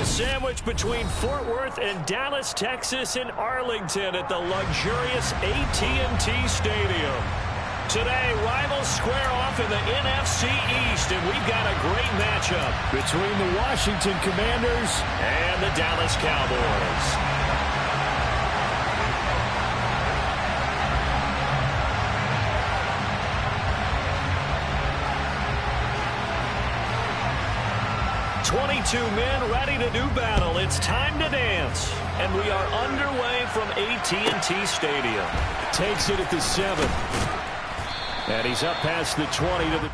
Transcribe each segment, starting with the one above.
Sandwich between Fort Worth and Dallas, Texas in Arlington at the luxurious AT&T Stadium. Today, rivals square off in the NFC East, and we've got a great matchup between the Washington Commanders and the Dallas Cowboys. Two men ready to do battle. It's time to dance. And we are underway from AT&T Stadium. Takes it at the 7. And he's up past the 20 to the...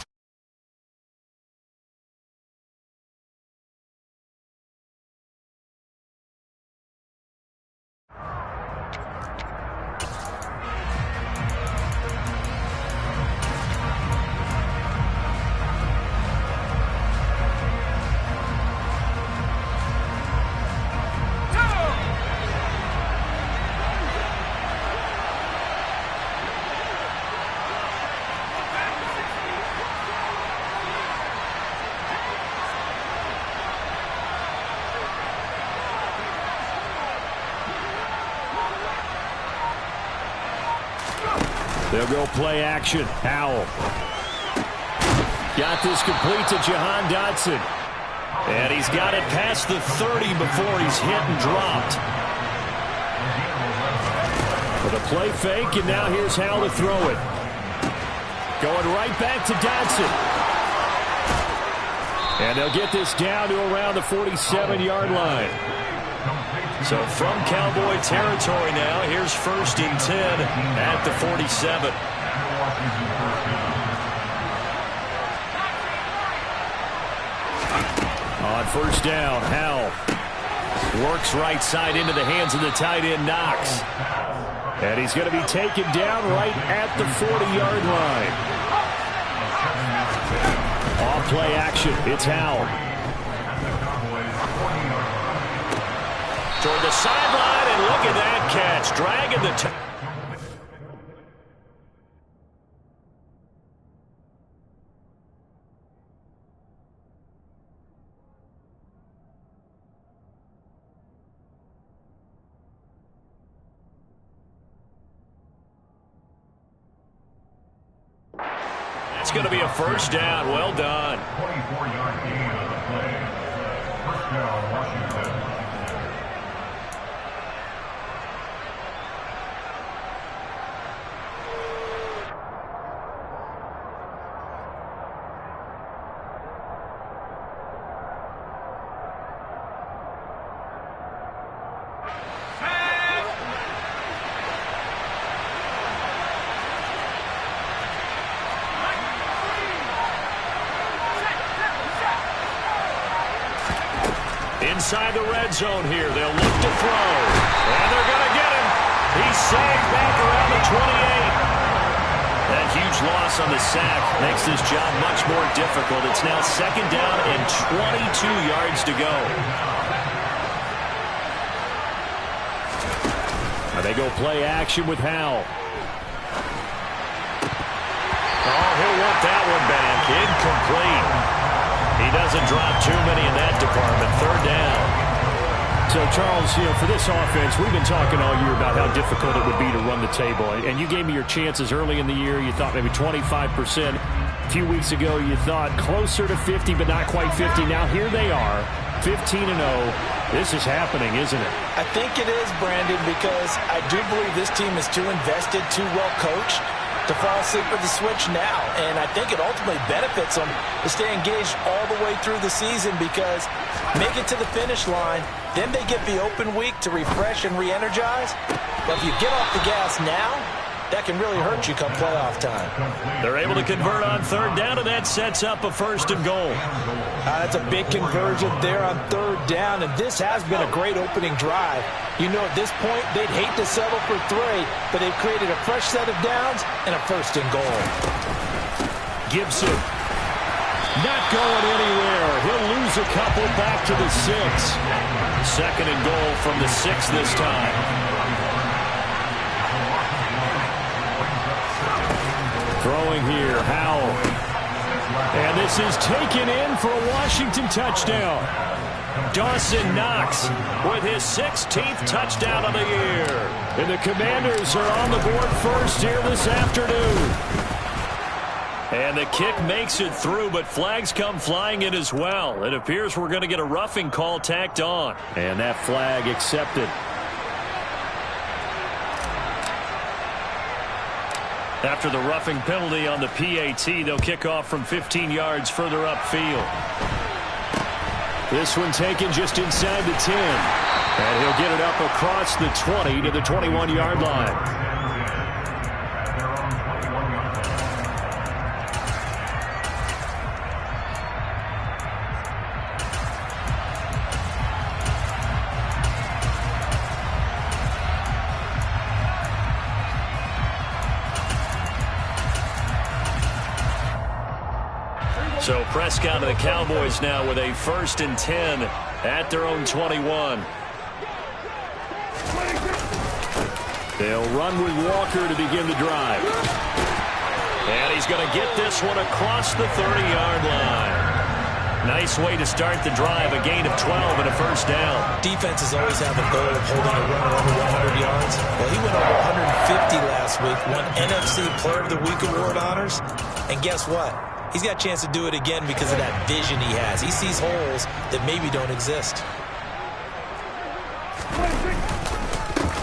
They'll go play action. Howell. Got this complete to Jahan Dotson. And he's got it past the 30 before he's hit and dropped. With a play fake, and now here's Howell to throw it. Going right back to Dotson. And they'll get this down to around the 47-yard line. So from Cowboy territory now, here's 1st and 10 at the 47. On 1st down, Howell works right side into the hands of the tight end, Knox. And he's going to be taken down right at the 40-yard line. Off play action, it's Howell. Toward the sideline, and look at that catch. Dragging the... That's going to be a 1st down. Well done. 24-yard gain on the play. 1st down, Washington. Inside the red zone here. They'll look to throw. And they're going to get him. He's sagged back around the 28. That huge loss on the sack makes this job much more difficult. It's now 2nd down and 22 yards to go. Now they go play action with Howell. Oh, he'll want that one back. Incomplete. He doesn't drop too many in that department. 3rd down. So, Charles, for this offense, we've been talking all year about how difficult it would be to run the table. And you gave me your chances early in the year. You thought maybe 25%. A few weeks ago, you thought closer to 50, but not quite 50. Now, here they are, 15-0. This is happening, isn't it? I think it is, Brandon, because I do believe this team is too invested, too well coached to fall asleep with the switch now. And I think it ultimately benefits them to stay engaged all the way through the season, because make it to the finish line, then they get the open week to refresh and re-energize. But if you get off the gas now, that can really hurt you come playoff time. They're able to convert on 3rd down, and that sets up a 1st and goal. That's a big conversion there on 3rd down, and this has been a great opening drive. You know, at this point, they'd hate to settle for 3, but they've created a fresh set of downs and a 1st and goal. Gibson not going anywhere. He'll lose a couple back to the 6. 2nd and goal from the 6 this time. Throwing here, Howell. And this is taken in for a Washington touchdown. Dawson Knox with his 16th touchdown of the year. And the Commanders are on the board first here this afternoon. And the kick makes it through, but flags come flying in as well. It appears we're going to get a roughing call tacked on. And that flag accepted. After the roughing penalty on the PAT, they'll kick off from 15 yards further upfield. This one taken just inside the 10. And he'll get it up across the 20 to the 21-yard line. So Prescott and the Cowboys now with a 1st and 10 at their own 21. They'll run with Walker to begin the drive. And he's going to get this one across the 30-yard line. Nice way to start the drive, a gain of 12 and a 1st down. Defenses always have a goal of holding a runner over 100 yards. Well, he went over 150 last week, won NFC Player of the Week award honors. And guess what? He's got a chance to do it again because of that vision he has. He sees holes that maybe don't exist.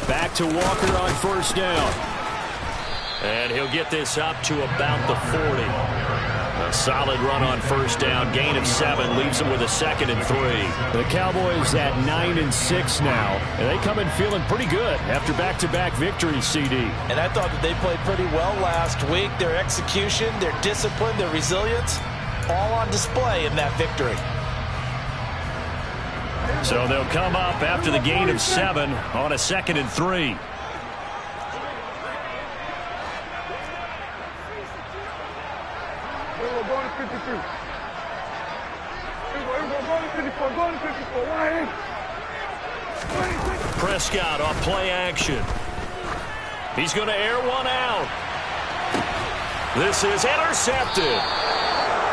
Back to Walker on 1st down. And he'll get this up to about the 40. A solid run on 1st down. Gain of 7 leaves him with a 2nd and 3. The Cowboys at 9-6 now. And they come in feeling pretty good after back-to-back victories, CD. And I thought that they played pretty well last week. Their execution, their discipline, their resilience, all on display in that victory. So they'll come up after the gain of 7 on a 2nd and 3. Prescott off play action. He's going to air one out. This is intercepted.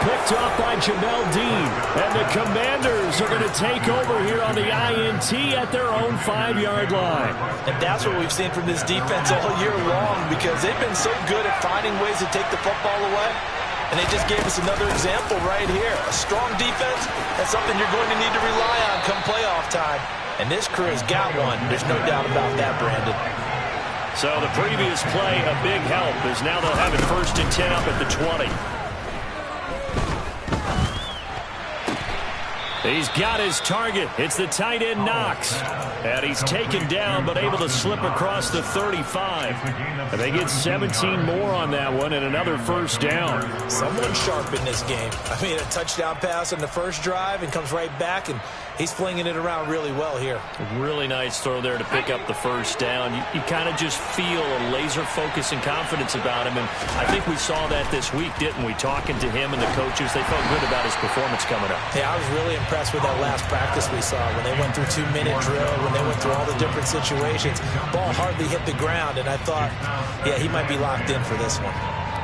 Picked off by Jamel Dean. And the Commanders are going to take over here on the INT at their own 5-yard line. And that's what we've seen from this defense all year long, because they've been so good at finding ways to take the football away. And they just gave us another example right here. A strong defense, that's something you're going to need to rely on come playoff time. And this crew has got one. There's no doubt about that, Brandon. So the previous play, a big help, as now they'll have it 1st and 10 up at the 20. He's got his target. It's the tight end Knox. And he's taken down but able to slip across the 35. And they get 17 more on that one and another 1st down. Someone sharp in this game. I mean, a touchdown pass on the first drive and comes right back, and he's flinging it around really well here. Really nice throw there to pick up the 1st down. You kind of just feel a laser focus and confidence about him. And I think we saw that this week, didn't we? Talking to him and the coaches, they felt good about his performance coming up. Yeah, I was really impressed with that last practice we saw when they went through 2-minute drill, when they went through all the different situations. Ball hardly hit the ground, and I thought, yeah, he might be locked in for this one.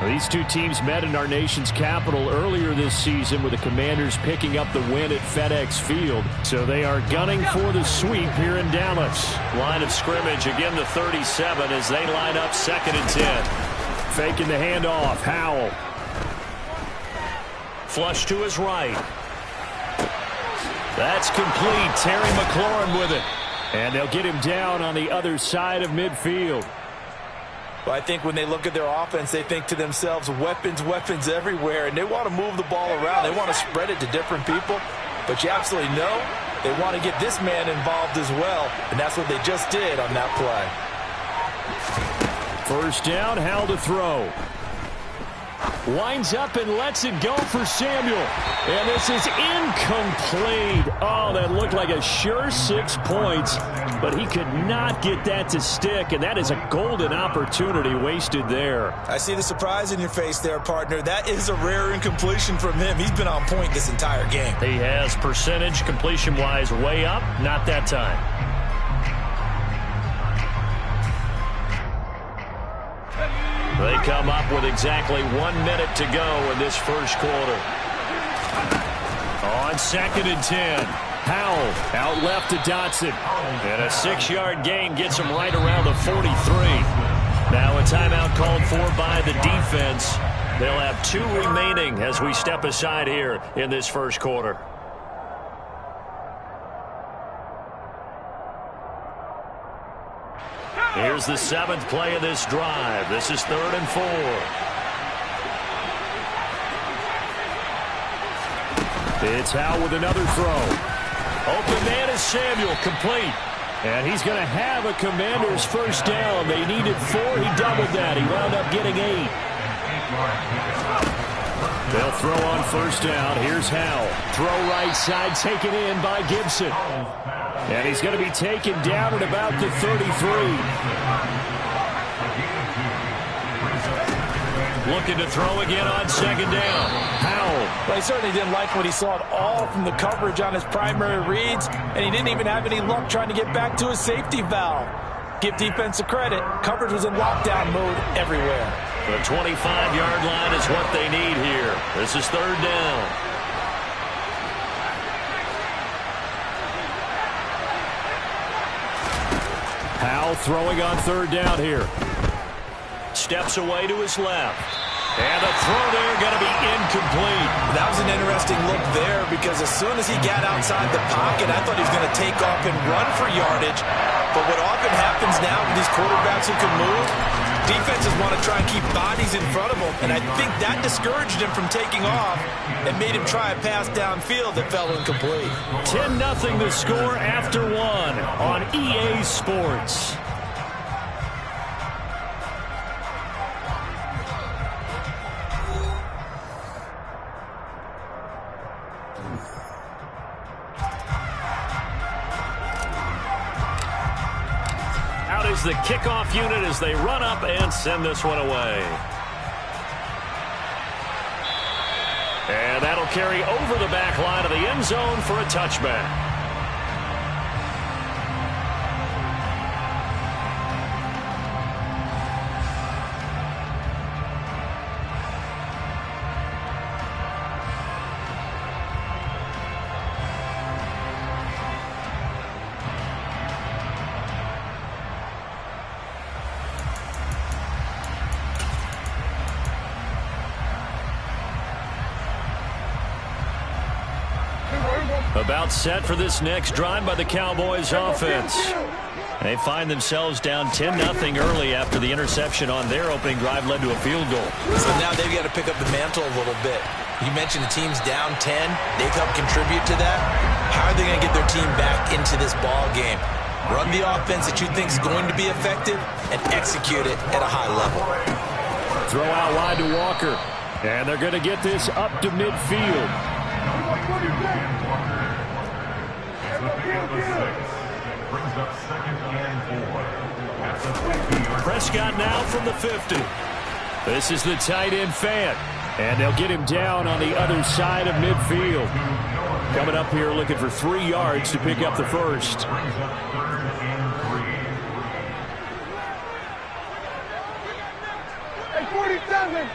These two teams met in our nation's capital earlier this season with the Commanders picking up the win at FedEx Field. So they are gunning for the sweep here in Dallas. Line of scrimmage, again the 37 as they line up 2nd and 10. Faking the handoff, Howell. Flush to his right. That's complete. Terry McLaurin with it. And they'll get him down on the other side of midfield. Well, I think when they look at their offense, they think to themselves, weapons, weapons everywhere, and they want to move the ball around. They want to spread it to different people. But you absolutely know they want to get this man involved as well, and that's what they just did on that play. 1st down, Howell to throw. Winds up and lets it go for Samuel. And this is incomplete. Oh, that looked like a sure 6 points, but he could not get that to stick, and that is a golden opportunity wasted there. I see the surprise in your face there, partner. That is a rare incompletion from him. He's been on point this entire game. He has percentage completion-wise way up, not that time. They come up with exactly 1 minute to go in this 1st quarter. On 2nd and 10. Howell out left to Dotson. And a 6-yard gain gets him right around the 43. Now a timeout called for by the defense. They'll have 2 remaining as we step aside here in this first quarter. Here's the 7th play of this drive. This is 3rd and 4. It's Howell with another throw. Open man is Samuel, complete. And he's going to have a Commander's first down. They needed 4. He doubled that. He wound up getting 8. They'll throw on first down. Here's Howell. Throw right side, taken in by Gibson. And he's going to be taken down at about the 33. Looking to throw again on 2nd down. Howell. Well, he certainly didn't like what he saw at all from the coverage on his primary reads, and he didn't even have any luck trying to get back to his safety valve. Give defense a credit. Coverage was in lockdown mode everywhere. The 25-yard line is what they need here. This is 3rd down. Howell throwing on 3rd down here. Steps away to his left. And the throw there going to be incomplete. That was an interesting look there because as soon as he got outside the pocket, I thought he was going to take off and run for yardage. But what often happens now with these quarterbacks who can move, defenses want to try and keep bodies in front of them. And I think that discouraged him from taking off and made him try a pass downfield that fell incomplete. 10-0 the score after 1 on EA Sports. Is the kickoff unit as they run up and send this one away. And that'll carry over the back line of the end zone for a touchback. About set for this next drive by the Cowboys offense. They find themselves down 10-0 early after the interception on their opening drive led to a field goal. So now they've got to pick up the mantle a little bit. You mentioned the team's down 10. They've helped contribute to that. How are they going to get their team back into this ball game? Run the offense that you think is going to be effective and execute it at a high level. Throw out wide to Walker. And they're going to get this up to midfield. Brings up 2nd and 4. Prescott now from the 50. This is the tight end Fant. And they'll get him down on the other side of midfield. Coming up here looking for 3 yards to pick up the first. Brings up 3rd and 3. Hey, 47.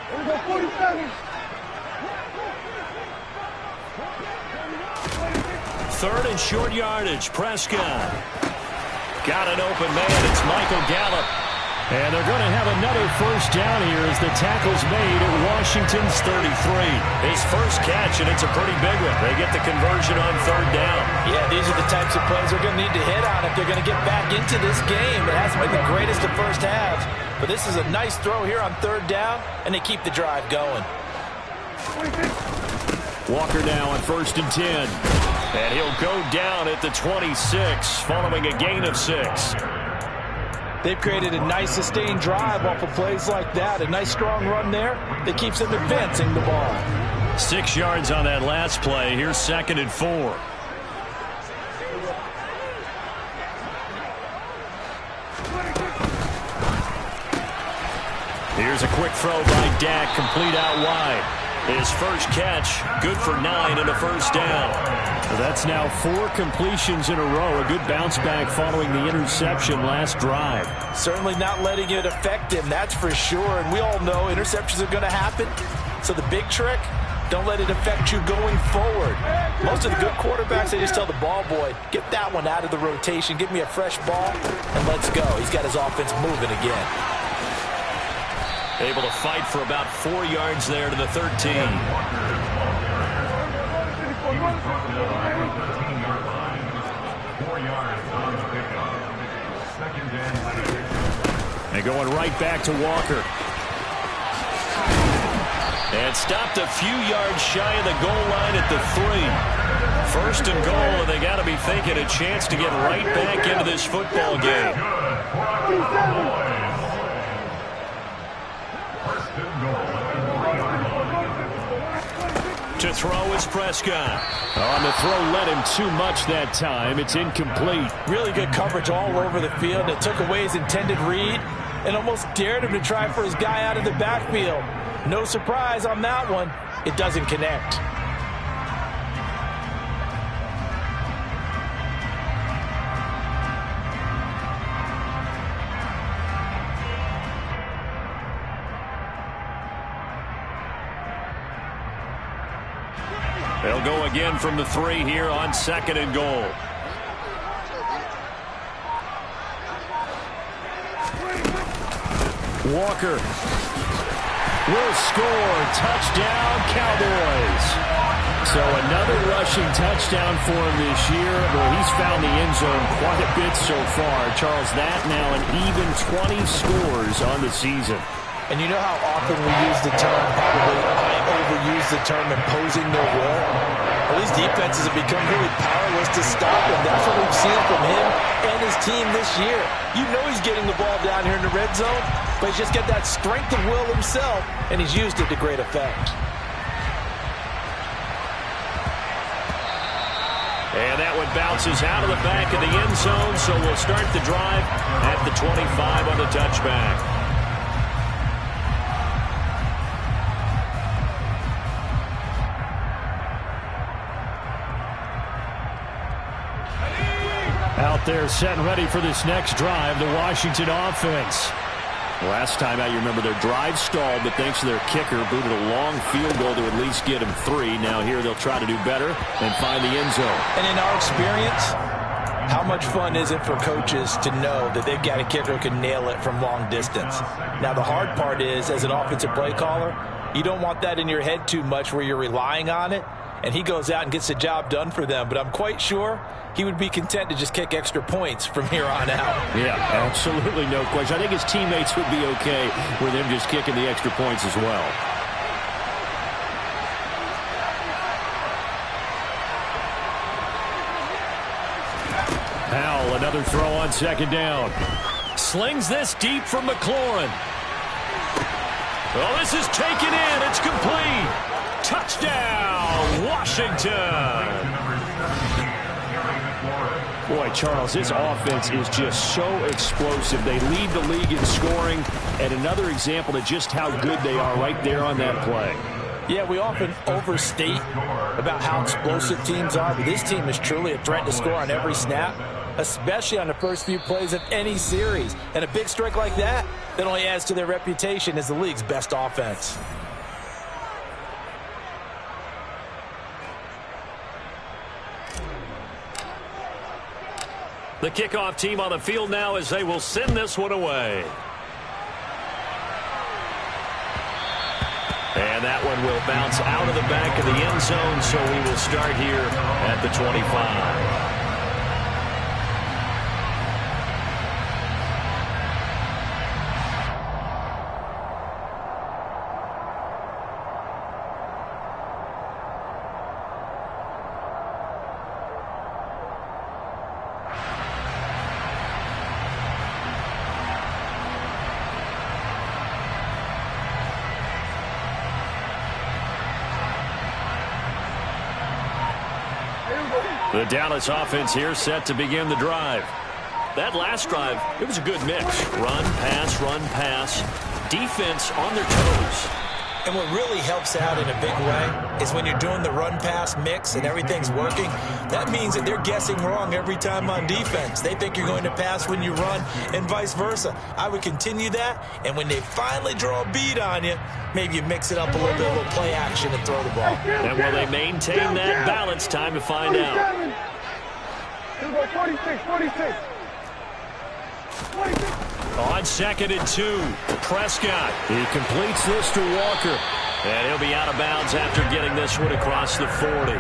Here we go, 47. 3rd and short yardage. Prescott. Got an open man. It's Michael Gallup. And they're going to have another first down here as the tackle's made at Washington's 33. His first catch, and it's a pretty big one. They get the conversion on 3rd down. Yeah, these are the types of plays they're going to need to hit on if they're going to get back into this game. It hasn't been the greatest of first halves, but this is a nice throw here on 3rd down, and they keep the drive going. Walker now on 1st and 10. And he'll go down at the 26 following a gain of 6. They've created a nice sustained drive off of plays like that. A nice strong run there that keeps them advancing the ball. 6 yards on that last play. Here's 2nd and 4. Here's a quick throw by Dak, complete out wide. His first catch, good for 9 and a first down. That's now 4 completions in a row. A good bounce back following the interception last drive. Certainly not letting it affect him, that's for sure. And we all know interceptions are going to happen. So the big trick, Don't let it affect you going forward. Most of the good quarterbacks, they just tell the ball boy, get that one out of the rotation, give me a fresh ball, and let's go. He's got his offense moving again. Able to fight for about 4 yards there to the 13. And going right back to Walker. And stopped a few yards shy of the goal line at the 3. First and goal, and they got to be thinking a chance to get right back into this football game. To throw is Prescott. On the throw, led him too much that time. It's incomplete. Really good coverage all over the field. It took away his intended read and almost dared him to try for his guy out of the backfield. No surprise on that one. It doesn't connect. They'll go again from the 3 here on 2nd and goal. Walker will score. Touchdown, Cowboys. So another rushing touchdown for him this year. Well, he's found the end zone quite a bit so far. Charles, that now an even 20 scores on the season. And you know how often we use the term, probably I overuse the term, imposing their will? Well, these defenses have become really powerless to stop him. That's what we've seen from him and his team this year. You know he's getting the ball down here in the red zone, but he's just got that strength of will himself, and he's used it to great effect. And that one bounces out of the back of the end zone, so we'll start the drive at the 25 on the touchback. Out there set and ready for this next drive, the Washington offense. Last time out, you remember their drive stalled, but thanks to their kicker, booted a long field goal to at least get them 3. Now here they'll try to do better and find the end zone. And in our experience, how much fun is it for coaches to know that they've got a kicker who can nail it from long distance? Now the hard part is, as an offensive play caller, you don't want that in your head too much where you're relying on it, and he goes out and gets the job done for them. But I'm quite sure he would be content to just kick extra points from here on out. Yeah, absolutely no question. I think his teammates would be okay with him just kicking the extra points as well. Powell, another throw on 2nd down. Slings this deep from McLaurin. Oh, this is taken in. It's complete. Touchdown, Washington. Boy, Charles, this offense is just so explosive. They lead the league in scoring, and another example of just how good they are right there on that play. Yeah, we often overstate about how explosive teams are, but this team is truly a threat to score on every snap, especially on the first few plays of any series. And a big strike like that only adds to their reputation as the league's best offense. The kickoff team on the field now as they will send this one away. And that one will bounce out of the back of the end zone, so we will start here at the 25. The Dallas offense here set to begin the drive. That last drive, it was a good mix. Run, pass, defense on their toes. And what really helps out in a big way is when you're doing the run-pass mix and everything's working, that means that they're guessing wrong every time on defense. They think you're going to pass when you run and vice versa. I would continue that, and when they finally draw a beat on you, maybe you mix it up a little bit, a little play action and throw the ball. And will they maintain that balance? Time to find out. 46, 46. 46. On 2nd and 2, Prescott. He completes this to Walker. And he'll be out of bounds after getting this one across the 40.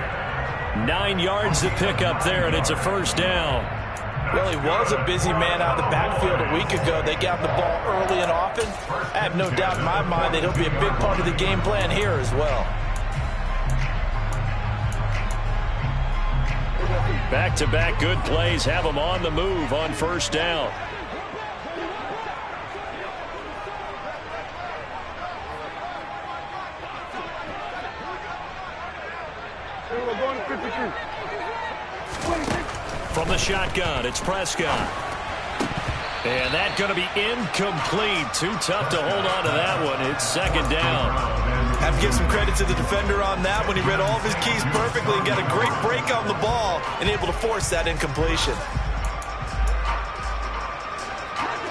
9 yards to pick up there, and it's a first down. Well, he was a busy man out of the backfield a week ago. They got the ball early and often. I have no doubt in my mind that he'll be a big part of the game plan here as well. Back-to-back good plays have him on the move on first down. From the shotgun, it's Prescott. And that's going to be incomplete. Too tough to hold on to that one. It's 2nd down. Have to give some credit to the defender on that when he read all of his keys perfectly and got a great break on the ball and able to force that incompletion.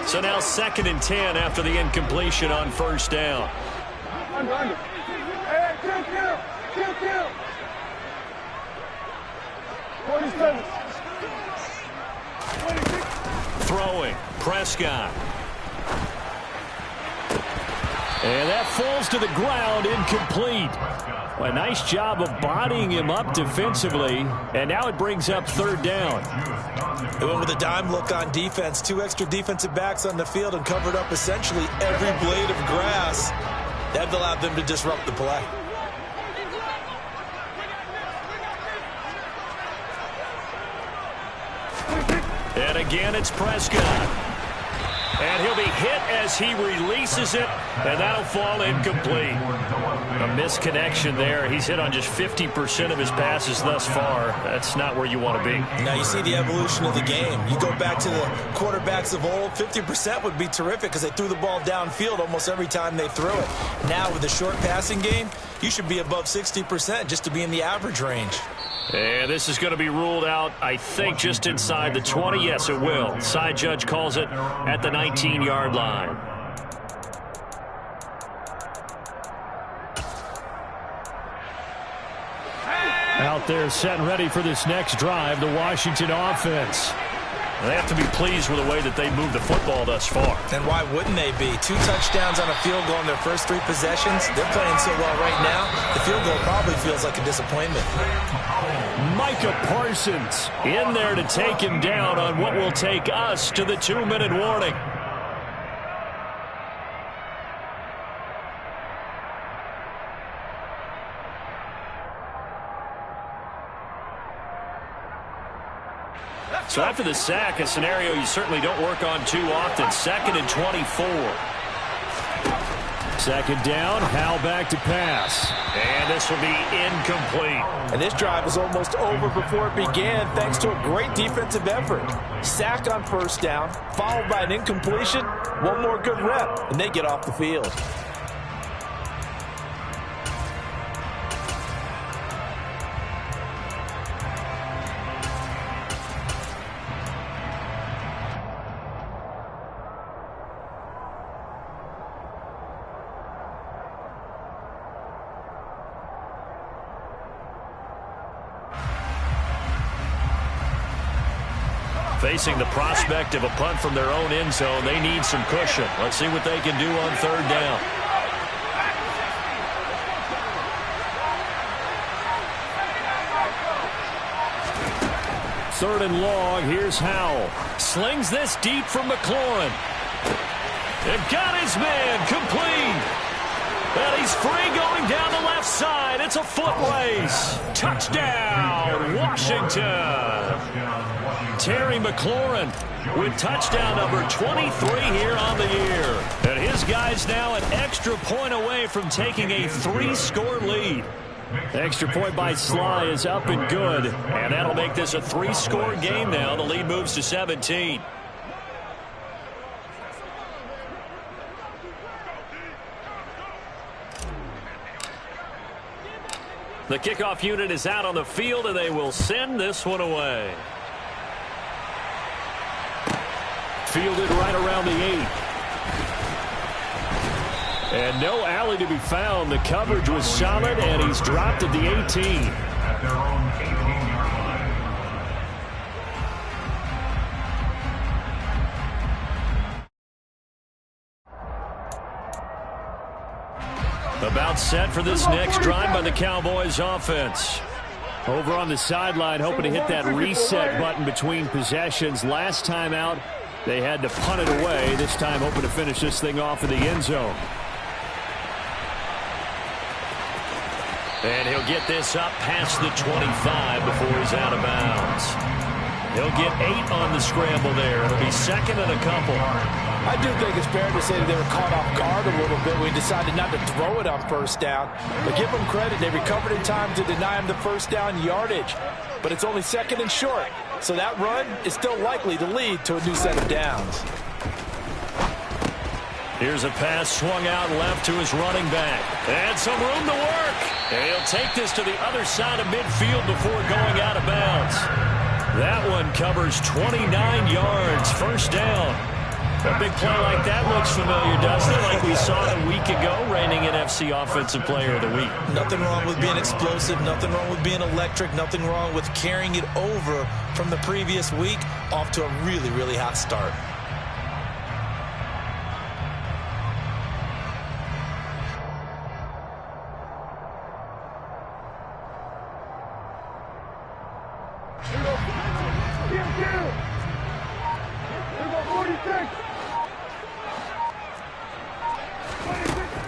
So now 2nd and 10 after the incompletion on first down. Under. Hey, kill. 47. 26. Throwing, Prescott. And that falls to the ground, incomplete. A nice job of bodying him up defensively, and now it brings up 3rd down. They went with a dime look on defense, 2 extra defensive backs on the field and covered up essentially every blade of grass. That allowed them to disrupt the play. And again, it's Prescott. And he'll be hit as he releases it, and that'll fall incomplete. A misconnection there. He's hit on just 50% of his passes thus far. That's not where you want to be. Now you see the evolution of the game. You go back to the quarterbacks of old, 50% would be terrific because they threw the ball downfield almost every time they threw it. Now with the short passing game, you should be above 60% just to be in the average range. And this is going to be ruled out, I think, just inside the 20. Yes, it will. Side judge calls it at the 19-yard line. Out there set and ready for this next drive, the Washington offense. They have to be pleased with the way that they moved the football thus far. And why wouldn't they be? 2 touchdowns on a field goal in their first 3 possessions. They're playing so well right now, the field goal probably feels like a disappointment. Micah Parsons in there to take him down on what will take us to the 2-minute warning. So after the sack, a scenario you certainly don't work on too often. 2nd and 24. 2nd down, Howell back to pass. And this will be incomplete. And this drive was almost over before it began thanks to a great defensive effort. Sack on first down, followed by an incompletion. One more good rep, and they get off the field. Facing the prospect of a punt from their own end zone, they need some cushion. Let's see what they can do on 3rd down. Third and long, here's Howell. Slings this deep from McLaurin. They've got his man complete. And he's free going down the left side. It's a foot race. Touchdown, Washington. Terry McLaurin with touchdown number 23 here on the year. And his guy's now an extra point away from taking a 3-score lead. Extra point by Sly is up and good. And that'll make this a 3-score game now. The lead moves to 17. The kickoff unit is out on the field, and they will send this one away. Fielded right around the 8. And no alley to be found. The coverage was solid, and he's dropped at the 18. At their own 18-yard line. About set for this next drive by the Cowboys offense. Over on the sideline, hoping to hit that reset button between possessions. Last time out, they had to punt it away. This time, hoping to finish this thing off in the end zone. And he'll get this up past the 25 before he's out of bounds. He'll get 8 on the scramble there. It'll be second and a couple. I do think it's fair to say that they were caught off guard a little bit when he decided not to throw it on first down. But give them credit. They recovered in time to deny him the first down yardage. But it's only second and short. So that run is still likely to lead to a new set of downs. Here's a pass swung out left to his running back. And some room to work. And he'll take this to the other side of midfield before going out of bounds. That one covers 29 yards. First down. A big play like that looks familiar, doesn't it? Like we saw a week ago, reigning NFC Offensive Player of the Week. Nothing wrong with being explosive. Nothing wrong with being electric. Nothing wrong with carrying it over from the previous week off to a really, really hot start.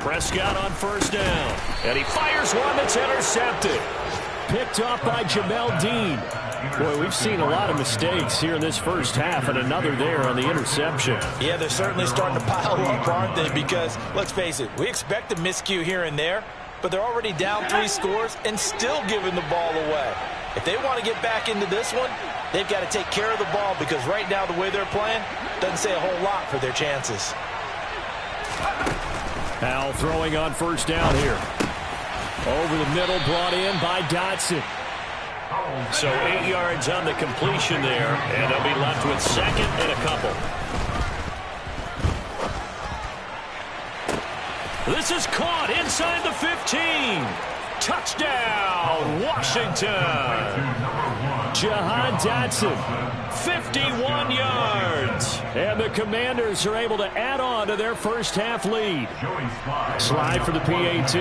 Prescott on first down. And he fires one that's intercepted. Picked off by Jamel Dean. Boy, we've seen a lot of mistakes here in this first half, and another there on the interception. Yeah, they're certainly starting to pile up, aren't they? Because, let's face it, we expect a miscue here and there, but they're already down 3 scores and still giving the ball away. If they want to get back into this one, they've got to take care of the ball, because right now the way they're playing doesn't say a whole lot for their chances. Howell throwing on first down here. Over the middle, brought in by Dotson. So 8 yards on the completion there, and they'll be left with second and a couple. This is caught inside the 15. Touchdown, Washington. Jahan Dotson, 51 yards. And the Commanders are able to add on to their first half lead. Slide for the PAT.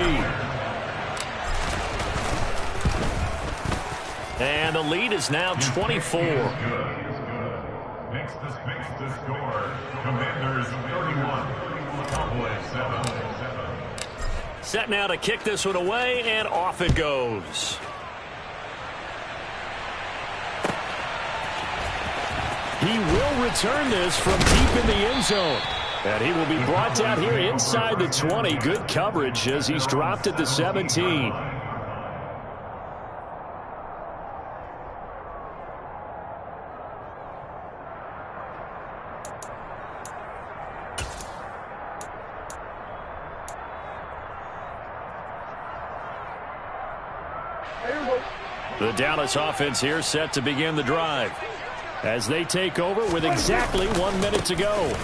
And the lead is now 24. Next to score. Commanders 31. Cowboys 7. Set now to kick this one away, and off it goes. He will return this from deep in the end zone. And he will be brought down here inside the 20. Good coverage as he's dropped at the 17. The Dallas offense here set to begin the drive as they take over with exactly 1 minute to go.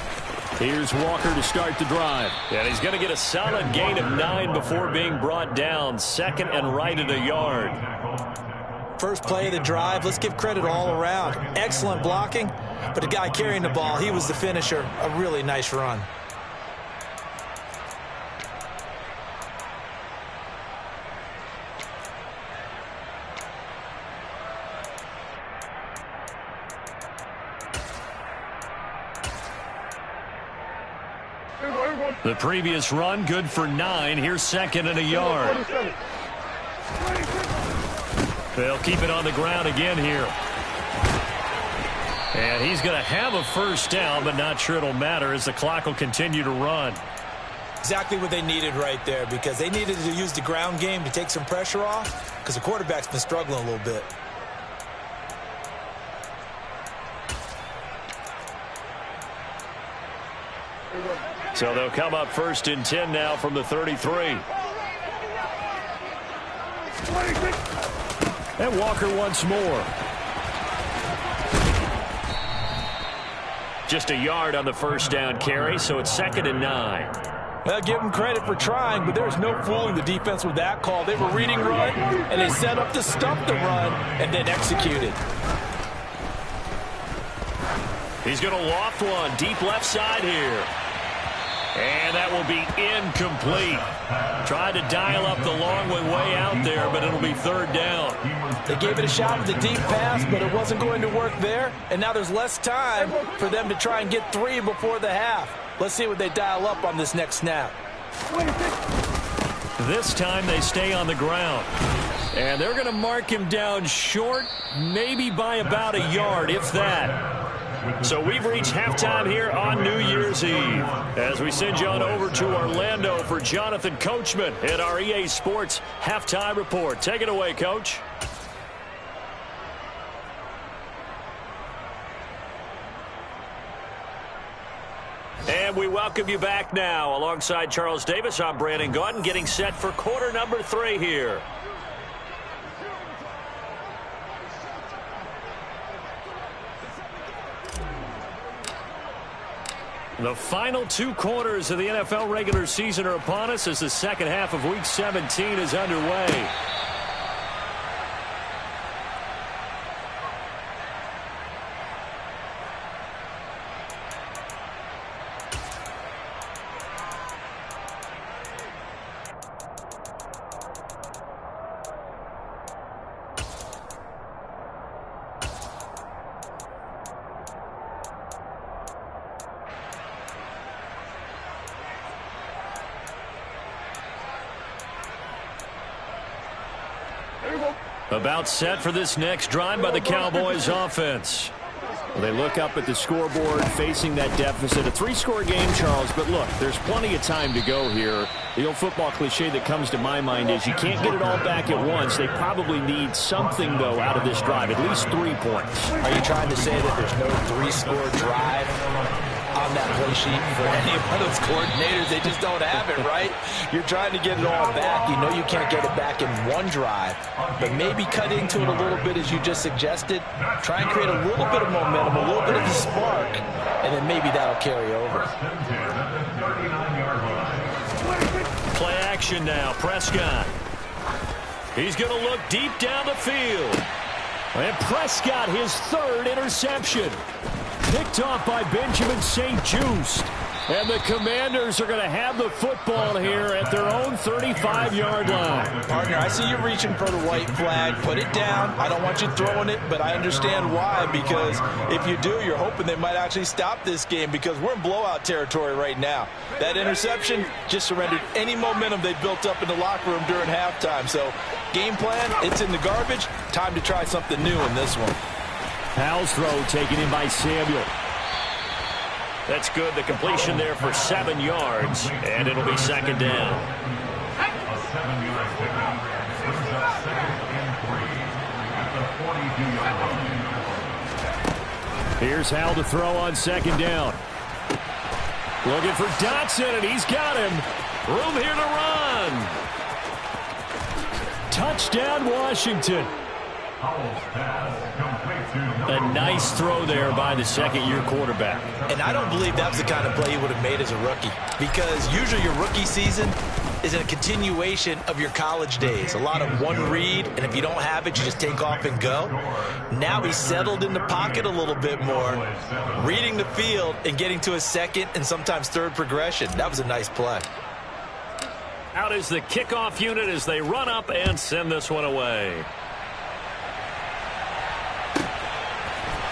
Here's Walker to start the drive. And he's going to get a solid gain of 9 before being brought down. Second and right at a yard. First play of the drive, let's give credit all around. Excellent blocking, but the guy carrying the ball, he was the finisher. A really nice run. The previous run, good for 9. Here's second and a yard. They'll keep it on the ground again here. And he's going to have a first down, but not sure it'll matter as the clock will continue to run. Exactly what they needed right there, because they needed to use the ground game to take some pressure off, because the quarterback's been struggling a little bit. So they'll come up first and 10 now from the 33. And Walker once more. Just a yard on the first down carry, so it's 2nd and 9. Well, give them credit for trying, but there's no fooling the defense with that call. They were reading run, and they set up to stop the run, and then executed. He's going to loft one deep left side here. And that will be incomplete. Tried to dial up the long way out there, but it'll be 3rd down. They gave it a shot with the deep pass, but it wasn't going to work there. And now there's less time for them to try and get 3 before the half. Let's see what they dial up on this next snap. This time they stay on the ground. And they're going to mark him down short, maybe by about a yard, if that. So we've reached halftime here on New Year's Eve. As we send you on over to Orlando for Jonathan Coachman at our EA Sports Halftime Report. Take it away, Coach. And we welcome you back now. Alongside Charles Davis, I'm Brandon Gaudin, getting set for quarter number 3 here. The final 2 quarters of the NFL regular season are upon us as the second half of Week 17 is underway. About set for this next drive by the Cowboys offense. Well, they look up at the scoreboard facing that deficit. A 3-score game, Charles, but look, there's plenty of time to go here. The old football cliche that comes to my mind is you can't get it all back at once. They probably need something, though, out of this drive, at least 3 points. Are you trying to say that there's no 3-score drive on that play sheet for any of those coordinators? They just don't have it, right? You're trying to get it all back. You know you can't get it back in one drive, but maybe cut into it a little bit as you just suggested. Try and create a little bit of momentum, a little bit of a spark, and then maybe that'll carry over. Play action now. Prescott. He's going to look deep down the field. And Prescott, his 3rd interception. Picked off by Benjamin St-Juste. And the Commanders are going to have the football here at their own 35-yard line. Partner, I see you reaching for the white flag. Put it down. I don't want you throwing it, but I understand why. Because if you do, you're hoping they might actually stop this game because we're in blowout territory right now. That interception just surrendered any momentum they built up in the locker room during halftime. So game plan, it's in the garbage. Time to try something new in this one. Powell's throw taken in by Samuel. That's good. The completion there for 7 yards, and it'll be 2nd down. A 7-yard pickup brings up 2nd and 3 at the 42-yard line. Here's Howell to throw on 2nd down. Looking for Dotson, and he's got him. Room here to run. Touchdown, Washington. Howell's pass complete to A nice throw there by the 2nd-year quarterback. And I don't believe that was the kind of play he would have made as a rookie, because usually your rookie season is a continuation of your college days. A lot of one read, and if you don't have it, you just take off and go. Now he's settled in the pocket a little bit more, reading the field and getting to a 2nd and sometimes 3rd progression. That was a nice play. Out is the kickoff unit as they run up and send this one away.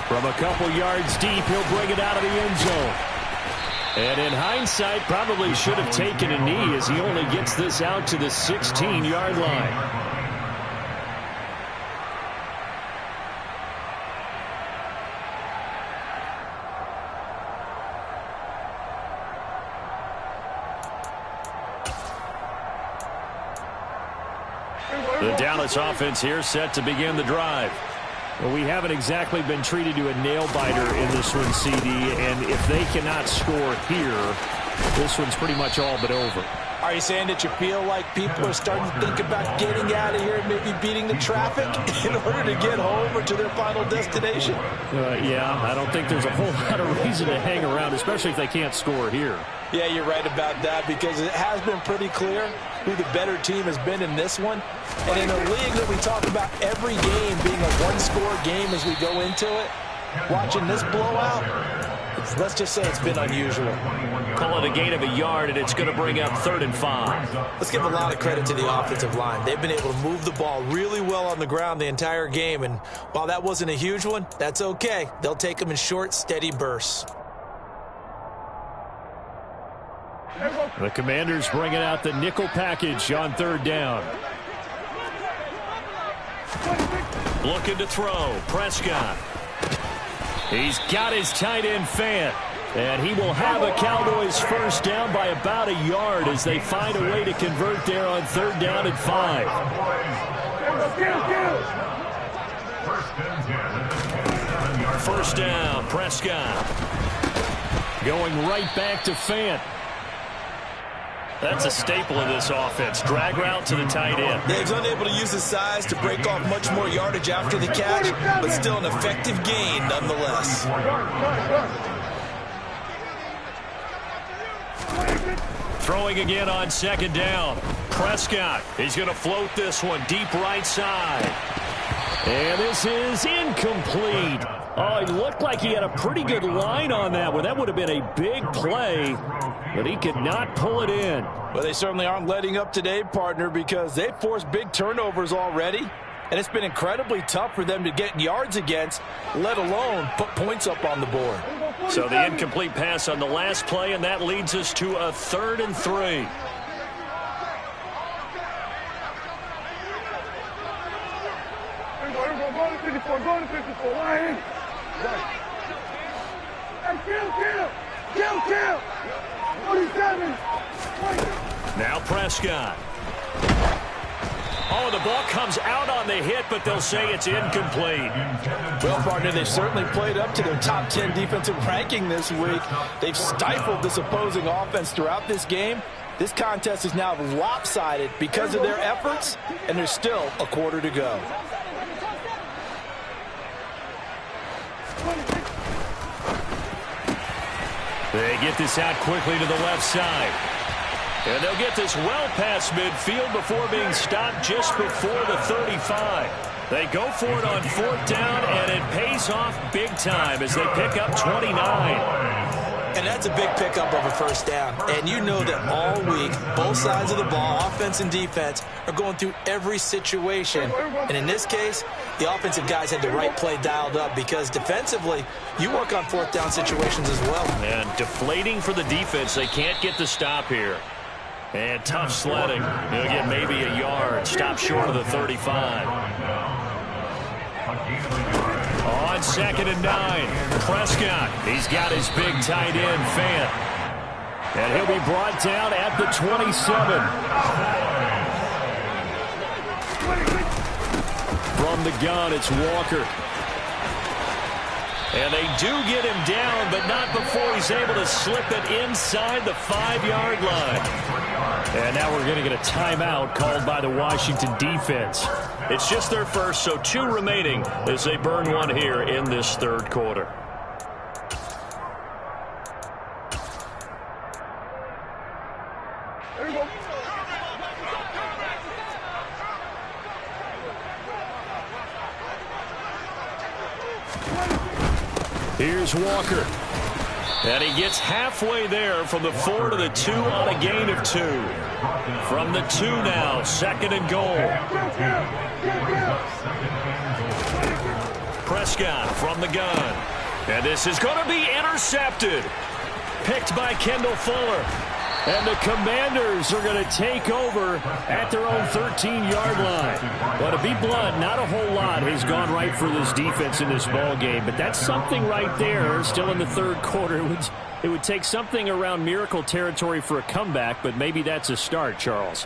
From a couple yards deep, he'll bring it out of the end zone. And in hindsight, probably should have taken a knee as he only gets this out to the 16-yard line. The Dallas offense here set to begin the drive. Well, we haven't exactly been treated to a nail-biter in this one, CD, and if they cannot score here, this one's pretty much all but over. Are you saying that you feel like people are starting to think about getting out of here and maybe beating the traffic in order to get home or to their final destination? Yeah, I don't think there's a whole lot of reason to hang around, especially if they can't score here. Yeah, you're right about that, because it has been pretty clear who the better team has been in this one. And in a league that we talk about every game being a one-score game as we go into it, watching this blowout, let's just say it's been unusual. Call it a gain of a yard, and it's going to bring up 3rd and 5. Let's give a lot of credit to the offensive line. They've been able to move the ball really well on the ground the entire game, and while that wasn't a huge one, that's okay. They'll take them in short, steady bursts. The Commanders bringing out the nickel package on 3rd down. Looking to throw. Prescott. He's got his tight end Fant. And he will have a Cowboys first down by about a yard as they find a way to convert there on 3rd down and 5. First down, Prescott. Going right back to Fant. That's a staple of this offense. Drag route to the tight end. He's unable to use his size to break off much more yardage after the catch, but still an effective gain nonetheless. Throwing again on 2nd down. Prescott. He's going to float this one deep right side. And this is incomplete. Oh, he looked like he had a pretty good line on that one. That would have been a big play, but he could not pull it in. Well, they certainly aren't letting up today, partner, because they've forced big turnovers already, and it's been incredibly tough for them to get yards against, let alone put points up on the board. So the incomplete pass on the last play, and that leads us to a 3rd and 3. Go to 54. Line. Kill. 47. Now Prescott. Oh, the ball comes out on the hit, but they'll say it's incomplete. Well, partner, they've certainly played up to their top 10 defensive ranking this week. They've stifled this opposing offense throughout this game. This contest is now lopsided because of their efforts, and there's still a quarter to go. They get this out quickly to the left side. And they'll get this well past midfield before being stopped just before the 35. They go for it on 4th down, and it pays off big time as they pick up 29. And that's a big pickup of a first down. And you know that all week, both sides of the ball, offense and defense, are going through every situation. And in this case, the offensive guys had the right play dialed up, because defensively, you work on 4th down situations as well. And deflating for the defense. They can't get the stop here. And tough sledding. They'll get maybe a yard. Stop short of the 35. On 2nd and 9, Prescott. He's got his big tight end, Fant. And he'll be brought down at the 27. From the gun, it's Walker. And they do get him down, but not before he's able to slip it inside the 5-yard line. And now we're going to get a timeout called by the Washington defense. It's just their first, so 2 remaining as they burn one here in this 3rd quarter. There you go. Here's Walker. And he gets halfway there from the 4 to the 2 on a gain of 2. From the 2 now, 2nd and goal. Prescott from the gun. And this is going to be intercepted. Picked by Kendall Fuller. And the Commanders are going to take over at their own 13-yard line. But to be blunt, not a whole lot has gone right for this defense in this ball game. But that's something right there. Still in the 3rd quarter. It would take something around miracle territory for a comeback, but maybe that's a start, Charles.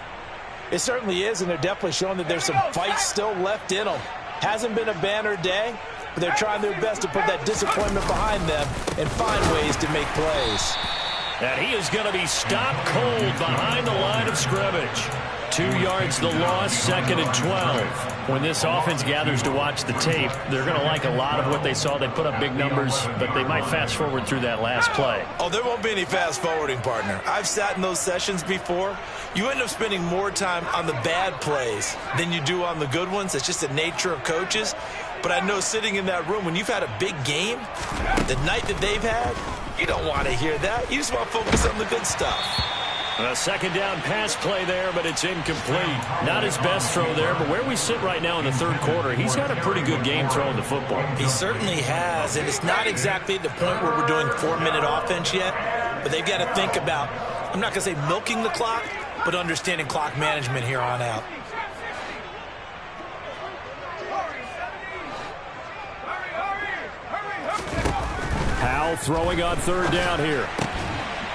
It certainly is, and they're definitely showing that there's some fight still left in them. Hasn't been a banner day, but they're trying their best to put that disappointment behind them and find ways to make plays. And he is going to be stopped cold behind the line of of scrimmage. 2 yards the loss, 2nd and 12. When this offense gathers to watch the tape, they're going to like a lot of what they saw. They put up big numbers, but they might fast forward through that last play. Oh, there won't be any fast forwarding, partner. I've sat in those sessions before. You end up spending more time on the bad plays than you do on the good ones. It's just the nature of coaches. But I know sitting in that room, when you've had a big game, the night that they've had, you don't want to hear that. You just want to focus on the good stuff. A 2nd down pass play there, but it's incomplete. Not his best throw there, but where we sit right now in the 3rd quarter, he's had a pretty good game throwing the football. He certainly has, and it's not exactly at the point where we're doing 4-minute offense yet, but they've got to think about, I'm not going to say milking the clock, but understanding clock management here on out. Powell throwing on 3rd down here.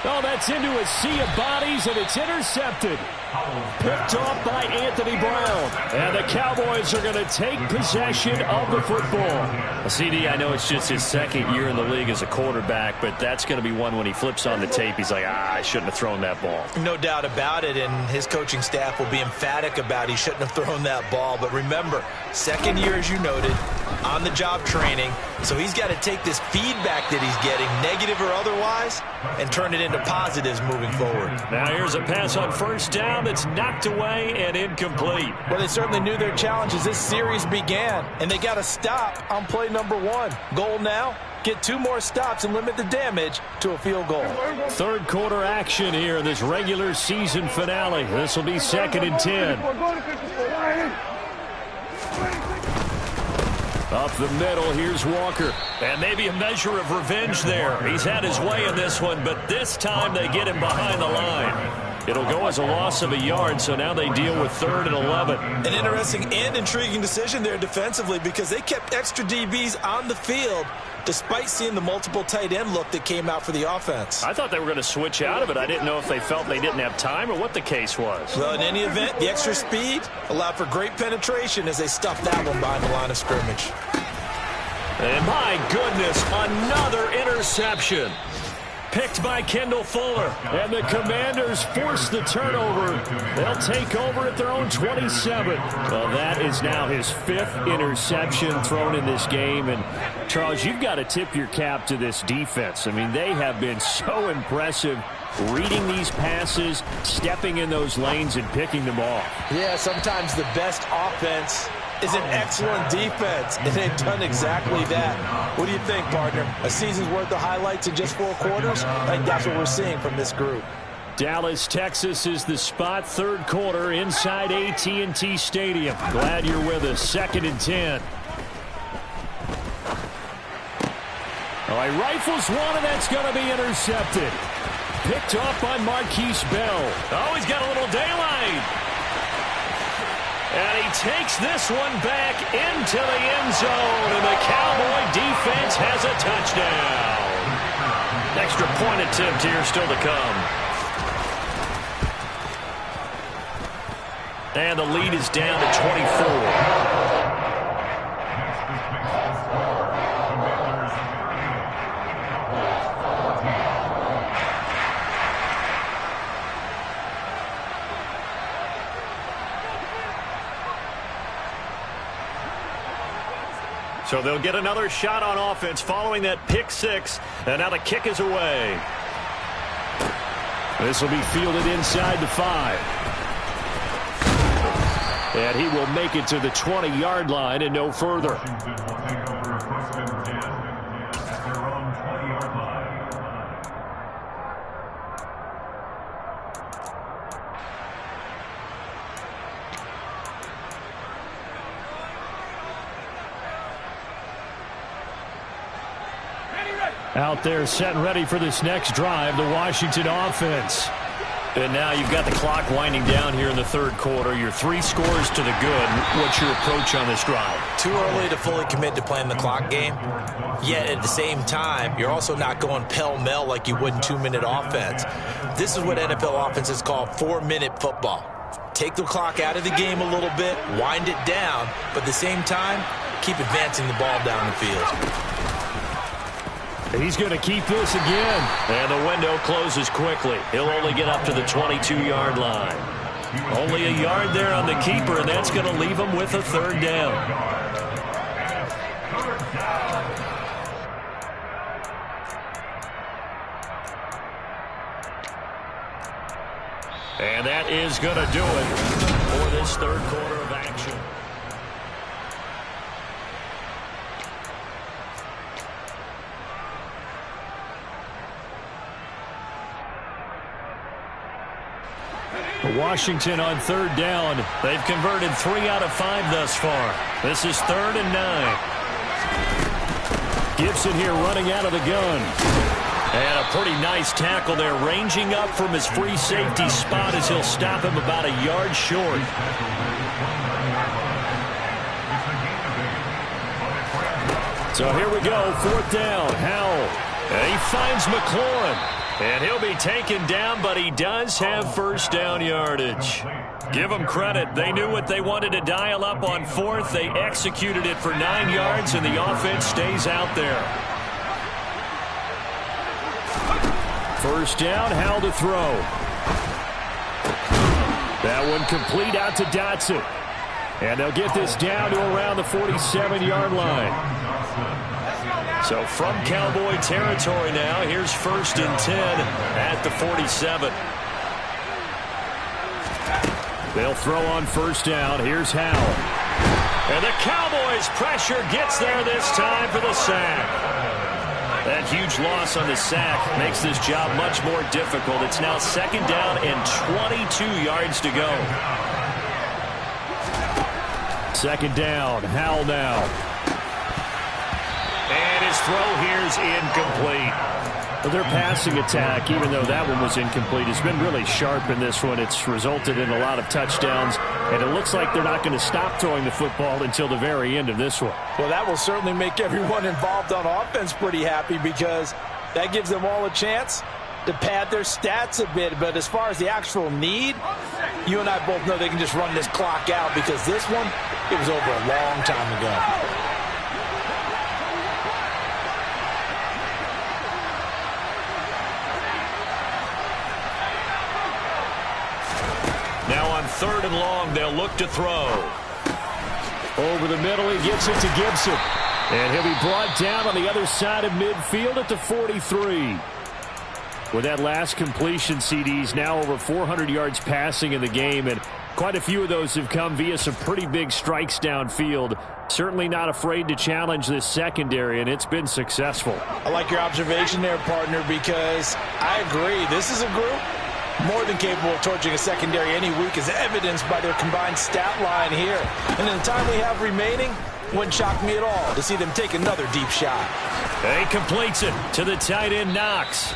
Oh, that's into a sea of bodies, and it's intercepted. Picked off by Anthony Brown. And the Cowboys are going to take possession of the football. CD, I know it's just his 2nd year in the league as a quarterback, but that's going to be one when he flips on the tape. He's like, I shouldn't have thrown that ball. No doubt about it, and his coaching staff will be emphatic about he shouldn't have thrown that ball. But remember, 2nd year, as you noted, on-the-job training. So he's got to take this feedback that he's getting, negative or otherwise, and turn it into positives moving forward. Now here's a pass on 1st down that's knocked away and incomplete. Well, they certainly knew their challenge as this series began, and they got to stop on play number 1. Goal now, get 2 more stops and limit the damage to a field goal. 3rd quarter action here in this regular season finale. This will be 2nd and 10. Up the middle, here's Walker. And maybe a measure of revenge there. He's had his way in this one, but this time they get him behind the line. It'll go as a loss of a yard, so now they deal with 3rd and 11. An interesting and intriguing decision there defensively because they kept extra DBs on the field despite seeing the multiple tight end look that came out for the offense. I thought they were going to switch out of it. I didn't know if they felt they didn't have time or what the case was. Well, in any event, the extra speed allowed for great penetration as they stuffed that one behind the line of scrimmage. And my goodness, another interception. Picked by Kendall Fuller. And the Commanders force the turnover. They'll take over at their own 27. Well, that is now his 5th interception thrown in this game. And, Charles, you've got to tip your cap to this defense. I mean, they have been so impressive reading these passes, stepping in those lanes, and picking them off. Yeah, sometimes the best offense is an excellent defense, and they've done exactly that. What do you think, partner? A season's worth of highlights in just 4 quarters? I think that's what we're seeing from this group. Dallas, Texas is the spot, 3rd quarter inside AT&T Stadium. Glad you're with us. 2nd and 10. All right, rifles one, and that's going to be intercepted. Picked off by Marquise Bell. Oh, he's got a little daylight. And he takes this one back into the end zone, and the Cowboy defense has a touchdown. Extra point attempt here still to come. And the lead is down to 24. So they'll get another shot on offense following that pick 6. And now the kick is away. This will be fielded inside the 5. And he will make it to the 20-yard line and no further. Out there set and ready for this next drive, the Washington offense. And now you've got the clock winding down here in the 3rd quarter. Your 3 scores to the good. What's your approach on this drive? Too early to fully commit to playing the clock game. Yet at the same time, you're also not going pell-mell like you would in 2-minute offense. This is what NFL offenses call 4-minute football. Take the clock out of the game a little bit, wind it down, but at the same time, keep advancing the ball down the field. He's going to keep this again. And the window closes quickly. He'll only get up to the 22-yard line. Only a yard there on the keeper, and that's going to leave him with a third down. And that is going to do it for this third quarter of action. Washington on third down. They've converted 3 out of 5 thus far. This is 3rd and 9. Gibson here running out of the gun. And a pretty nice tackle there, ranging up from his free safety spot as he'll stop him about a yard short. So here we go, 4th down. Howell. And he finds McLaurin. And he'll be taken down, but he does have first down yardage. Give them credit. They knew what they wanted to dial up on 4th. They executed it for 9 yards, and the offense stays out there. First down, Howell to throw. That one complete out to Dotson. And they'll get this down to around the 47-yard line. So from Cowboy territory now, here's 1st and 10 at the 47. They'll throw on first down. Here's Howell. And the Cowboys' pressure gets there this time for the sack. That huge loss on the sack makes this job much more difficult. It's now 2nd down and 22 yards to go. 2nd down, Howell now. And his throw here is incomplete. Well, their passing attack, even though that one was incomplete, has been really sharp in this one. It's resulted in a lot of touchdowns, and it looks like they're not going to stop throwing the football until the very end of this one. Well, that will certainly make everyone involved on offense pretty happy because that gives them all a chance to pad their stats a bit. But as far as the actual need, you and I both know they can just run this clock out because this one, it was over a long time ago. Now on 3rd and long, they'll look to throw. Over the middle, he gets it to Gibson. And he'll be brought down on the other side of midfield at the 43. With that last completion, CDs now over 400 yards passing in the game, and quite a few of those have come via some pretty big strikes downfield. Certainly not afraid to challenge this secondary, and it's been successful. I like your observation there, partner, because I agree. This is a group more than capable of torching a secondary any week, as evidenced by their combined stat line here. And in the time we have remaining, wouldn't shock me at all to see them take another deep shot. He completes it to the tight end, Knox.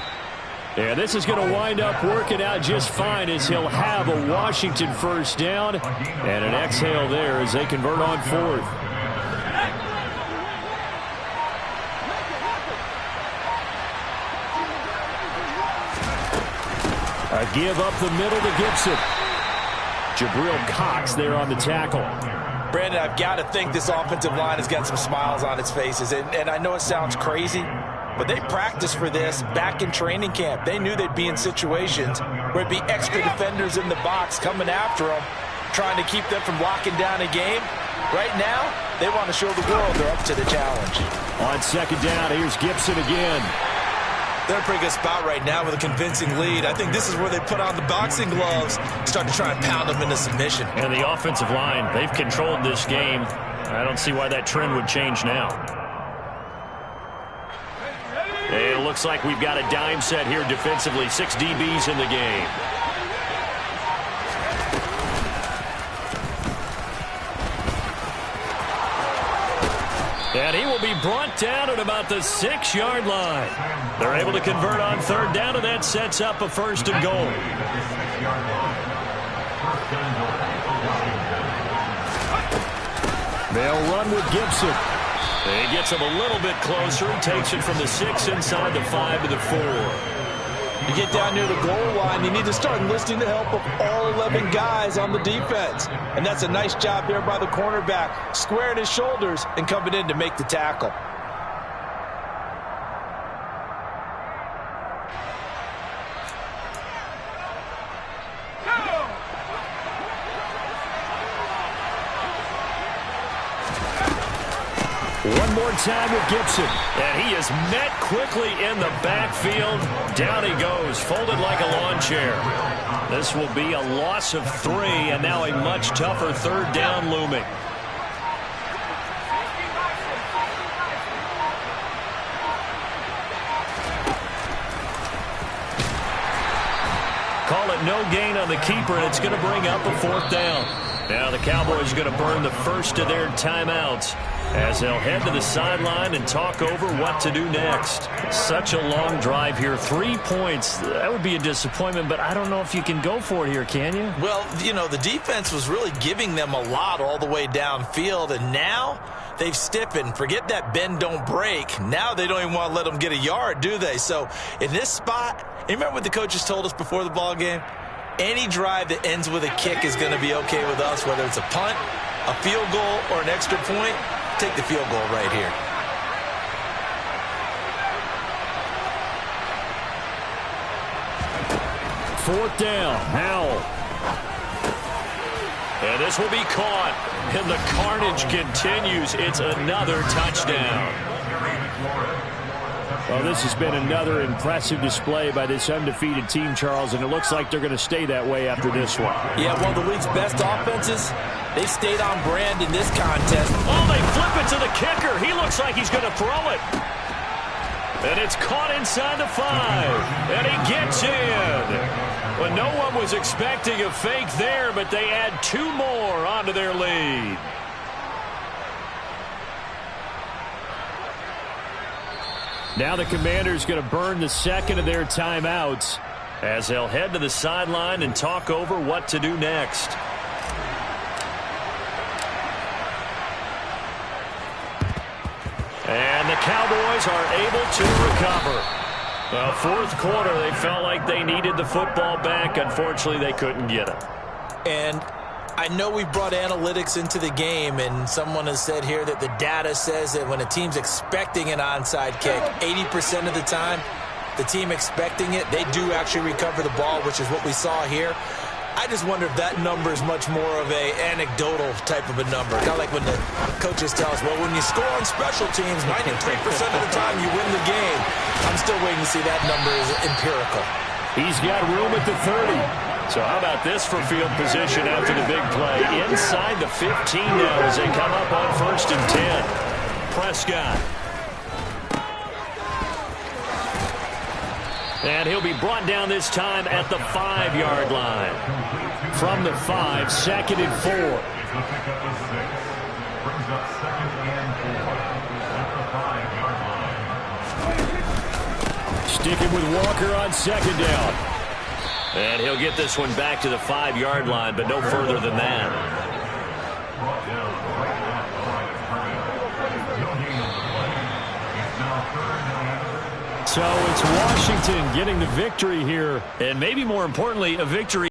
And this is going to wind up working out just fine as he'll have a Washington first down and an exhale there as they convert on 4th. A give up the middle to Gibson. Jabril Cox there on the tackle. Brandon, I've got to think this offensive line has got some smiles on its faces. And I know it sounds crazy, but they practiced for this back in training camp. They knew they'd be in situations where it'd be extra defenders in the box coming after them, trying to keep them from locking down a game. Right now, they want to show the world they're up to the challenge. On 2nd down, here's Gibson again. They're in a pretty good spot right now with a convincing lead. I think this is where they put on the boxing gloves, start to try and pound them into submission. And the offensive line, they've controlled this game. I don't see why that trend would change now. It looks like we've got a dime set here defensively. 6 DBs in the game. And he will be brought down at about the 6-yard line. They're able to convert on 3rd down, and that sets up a 1st and goal. They'll run with Gibson. He gets him a little bit closer. He takes it from the 6 inside the 5 to the 4. You get down near the goal line, you need to start enlisting the help of all 11 guys on the defense. And that's a nice job there by the cornerback, squaring his shoulders and coming in to make the tackle. One more time with Gibson. And he is met quickly in the backfield. Down he goes, folded like a lawn chair. This will be a loss of 3, and now a much tougher third down looming. Call it no gain on the keeper, and it's going to bring up a 4th down. Now the Cowboys are going to burn the first of their timeouts as they'll head to the sideline and talk over what to do next. Such a long drive here. 3 points. That would be a disappointment, but I don't know if you can go for it here, can you? Well, you know, the defense was really giving them a lot all the way downfield, and now they've stiffened. Forget that bend, don't break. Now they don't even want to let them get a yard, do they? So in this spot, you remember what the coaches told us before the ball game? Any drive that ends with a kick is going to be okay with us, whether it's a punt, a field goal, or an extra point. Take the field goal right here. Fourth down. Howell. And this will be caught. And the carnage continues. It's another touchdown. Well, this has been another impressive display by this undefeated team, Charles, and it looks like they're going to stay that way after this one. Yeah, one of the league's best offenses. They stayed on brand in this contest. Oh, they flip it to the kicker. He looks like he's going to throw it. And it's caught inside the 5. And he gets in. Well, no one was expecting a fake there, but they add 2 more onto their lead. Now the Commanders going to burn the second of their timeouts as they'll head to the sideline and talk over what to do next. And the Cowboys are able to recover. Well, 4th quarter, they felt like they needed the football back. Unfortunately, they couldn't get it. And I know we brought analytics into the game, and someone has said here that the data says that when a team's expecting an onside kick, 80% of the time, the team expecting it, they do actually recover the ball, which is what we saw here. I just wonder if that number is much more of a anecdotal type of a number. Kind of like when the coaches tell us, well, when you score on special teams, 93% of the time you win the game. I'm still waiting to see that number is empirical. He's got room at the 30. So how about this for field position after the big play? Inside the 15 now as they come up on 1st and 10. Prescott. And he'll be brought down this time at the 5-yard line. From the 5, 2nd and 4. Brings up 2nd and 4 at the 5-yard line. Sticking with Walker on 2nd down. And he'll get this one back to the 5-yard line, but no further than that. Brought down right at the line of scrimmage. No gain on the play. It's now 3rd down. So it's Washington getting the victory here, and maybe more importantly, a victory